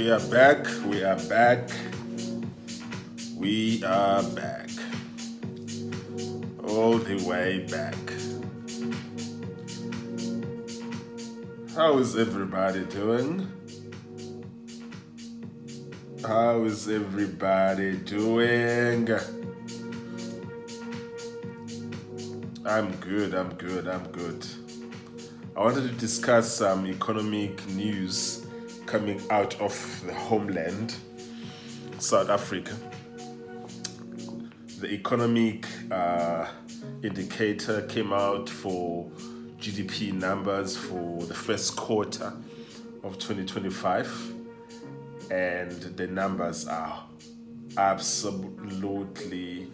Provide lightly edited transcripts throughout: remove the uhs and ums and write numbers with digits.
We are back. We are back. We are back. All the way back. How is everybody doing? How is everybody doing? I'm good. I wanted to discuss some economic news coming out of the homeland, South Africa. The economic indicator came out for GDP numbers for the first quarter of 2025, and the numbers are absolutely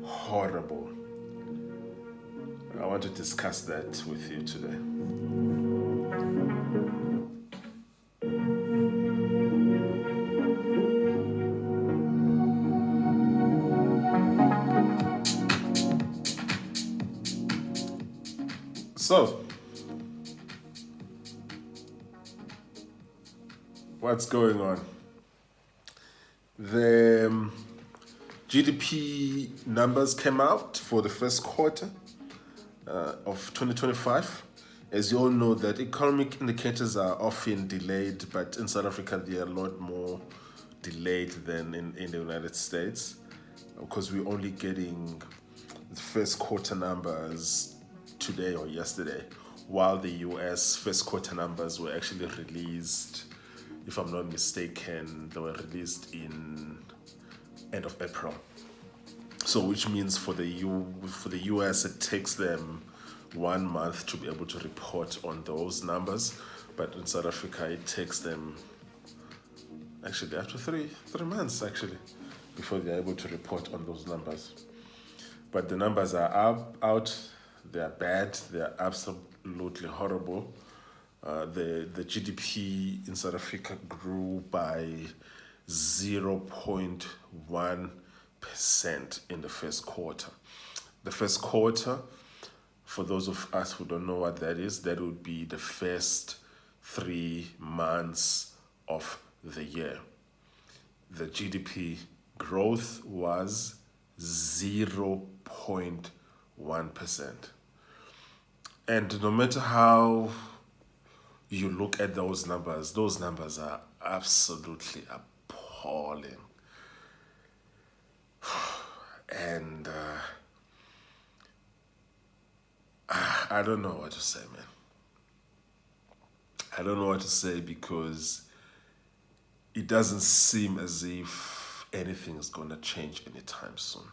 horrible. I want to discuss that with you today. So, what's going on? The GDP numbers came out for the first quarter of 2025. As you all know, that economic indicators are often delayed, but in South Africa they are a lot more delayed than in the United States, because we're only getting the first quarter numbers today or yesterday, while the US first quarter numbers were actually released, if I'm not mistaken, they were released in end of April. So which means for the US it takes them 1 month to be able to report on those numbers, but in South Africa it takes them actually after three months actually before they're able to report on those numbers. But the numbers are out. They're bad. They're absolutely horrible. The GDP in South Africa grew by 0.1% in the first quarter. The first quarter, for those of us who don't know what that is, that would be the first 3 months of the year. The GDP growth was 0.1%. And no matter how you look at those numbers are absolutely appalling. And I don't know what to say, man. I don't know what to say, because it doesn't seem as if anything is going to change anytime soon.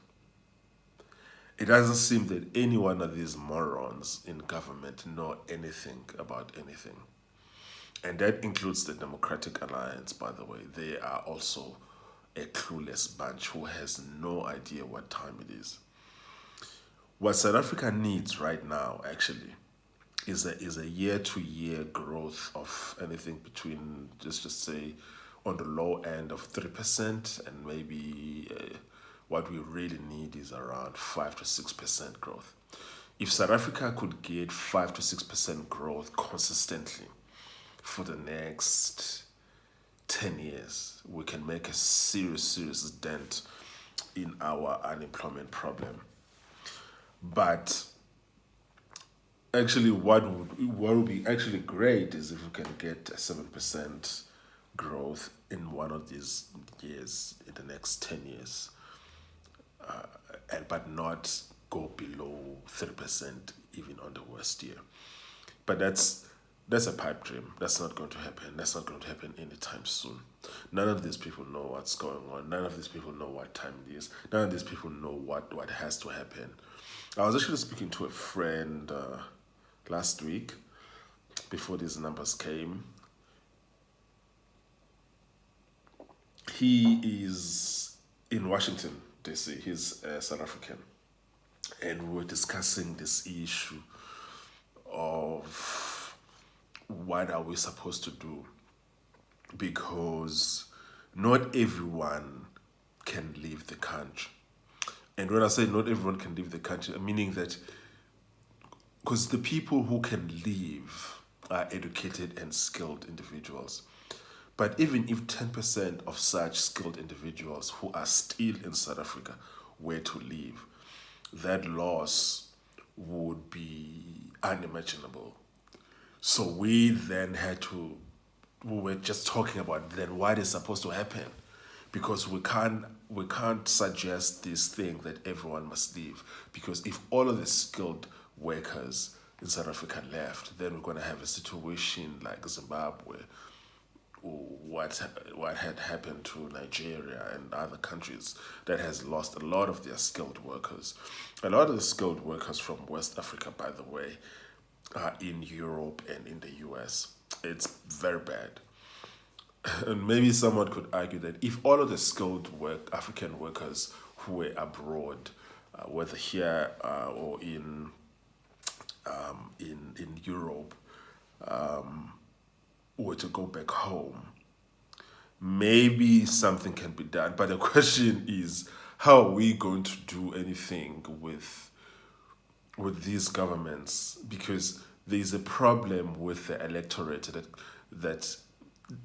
It doesn't seem that any one of these morons in government know anything about anything. And that includes the Democratic Alliance, by the way. They are also a clueless bunch who has no idea what time it is. What South Africa needs right now, actually, is a year-to-year growth of anything between, just say, on the low end of 3%, and maybe what we really need is around 5 to 6% growth. If South Africa could get 5 to 6% growth consistently for the next 10 years, we can make a serious dent in our unemployment problem. But actually, what would be actually great is if we can get a 7% growth in one of these years, in the next 10 years, but not go below 3% even on the worst year. But that's a pipe dream. That's not going to happen. That's not going to happen anytime soon. None of these people know what's going on. None of these people know what time it is. None of these people know what has to happen. I was actually speaking to a friend last week before these numbers came. He is in Washington, D.C. He's South African. And we were discussing this issue of what are we supposed to do, because not everyone can leave the country. And when I say not everyone can leave the country, I'm meaning that because the people who can leave are educated and skilled individuals. But even if 10% of such skilled individuals who are still in South Africa were to leave, that loss would be unimaginable. So we were just talking about then what is supposed to happen, because we can't suggest this thing that everyone must leave, because if all of the skilled workers in South Africa left, then we're going to have a situation like Zimbabwe, what had happened to Nigeria and other countries that has lost a lot of their skilled workers. A lot of the skilled workers from West Africa, by the way, are in Europe and in the US. It's very bad. And maybe someone could argue that if all of the African workers who were abroad, whether here or in Europe, were to go back home, maybe something can be done. But the question is, how are we going to do anything with these governments? Because there's a problem with the electorate that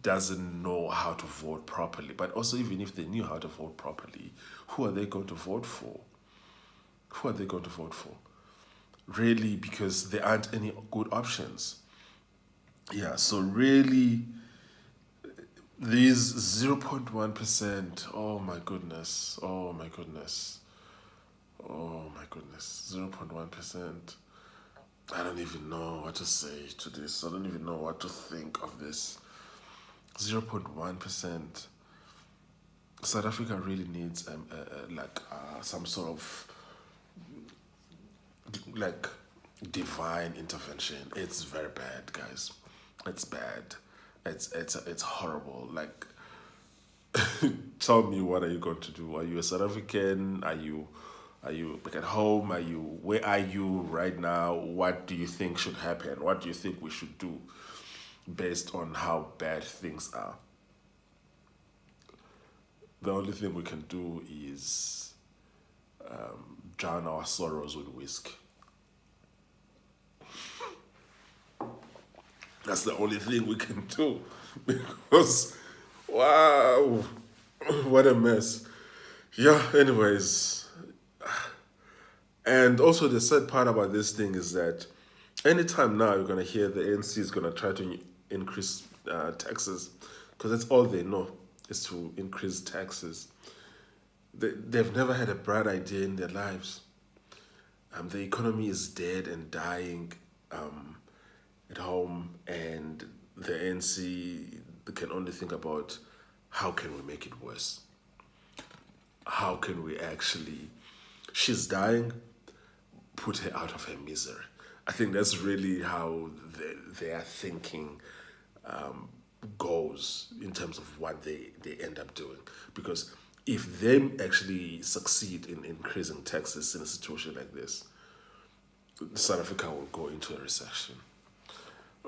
doesn't know how to vote properly. But also, even if they knew how to vote properly, who are they going to vote for? Who are they going to vote for? Really, because there aren't any good options. Yeah, so really, these 0.1%, oh my goodness, oh my goodness, oh my goodness, 0.1%. I don't even know what to say to this. I don't even know what to think of this. 0.1%. South Africa really needs some sort of like divine intervention. It's very bad, guys. It's bad. It's horrible. Like, tell me, what are you going to do? Are you a South African? Are you back at home? Where are you right now? What do you think should happen? What do you think we should do based on how bad things are? The only thing we can do is drown our sorrows with whisk. That's the only thing we can do. Because, wow, what a mess. Yeah, anyways. And also, the sad part about this thing is that anytime now you're going to hear the ANC is going to try to increase taxes, because that's all they know is to increase taxes. They've never had a bright idea in their lives. The economy is dead and dying at home, and the ANC can only think about how can we make it worse? How can we actually... She's dying, put her out of her misery. I think that's really how their thinking goes in terms of what they end up doing. Because if they actually succeed in increasing taxes in a situation like this, South Africa will go into a recession.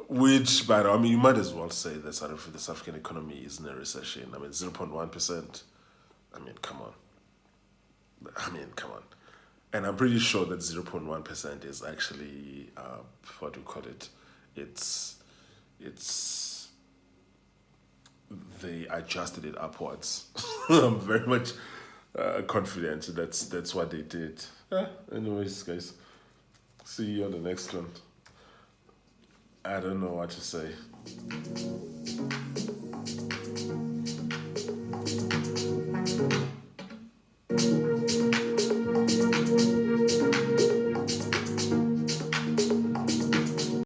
Which, but I mean, you might as well say that the South African economy is in a recession. I mean, 0.1%. I mean, come on. And I'm pretty sure that 0.1% is actually, what do you call it? It's they adjusted it upwards. I'm very much confident that's what they did. Anyways, guys, see you on the next one. I don't know what to say.